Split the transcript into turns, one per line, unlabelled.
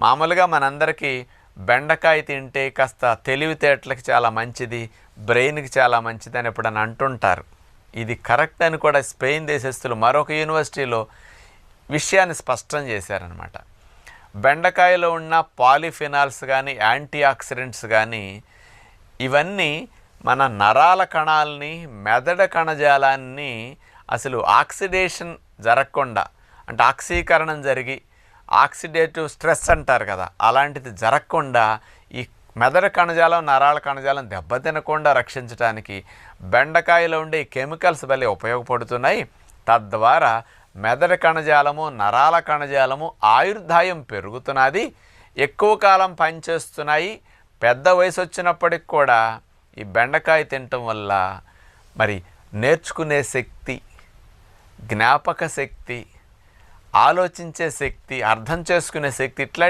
మామూలుగా మనందరికీ బెండకాయ తింటే కాస్త తెలివితేటలకి చాలా మంచిది, బ్రెయిన్కి చాలా మంచిది అని ఎప్పుడని అంటుంటారు. ఇది కరెక్ట్ అని కూడా స్పెయిన్ దేశస్తులు మరొక యూనివర్సిటీలో విషయాన్ని స్పష్టం చేశారనమాట. బెండకాయలో ఉన్న పాలిఫినాల్స్ కానీ, యాంటీ ఆక్సిడెంట్స్ కానీ ఇవన్నీ మన నరాల కణాలని, మెదడు కణజాలాన్ని అసలు ఆక్సిడేషన్ జరగకుండా, అంటే ఆక్సీకరణం జరిగి ఆక్సిడేటివ్ స్ట్రెస్ అంటారు కదా, అలాంటిది జరగకుండా ఈ మెదడు కణజాలం, నరాల కణజాలం దెబ్బతినకుండా రక్షించడానికి బెండకాయలో ఉండే కెమికల్స్ భలే ఉపయోగపడుతున్నాయి. తద్వారా మెదడు కణజాలము, నరాల కణజాలము ఆయుర్దాయం పెరుగుతున్నది, ఎక్కువ కాలం పనిచేస్తున్నాయి. పెద్ద వయసు వచ్చినప్పటికి కూడా ఈ బెండకాయ తినటం వల్ల మరి నేర్చుకునే శక్తి, జ్ఞాపక శక్తి, ఆలోచించే శక్తి, అర్థం చేసుకునే శక్తి, ఇట్లాంటి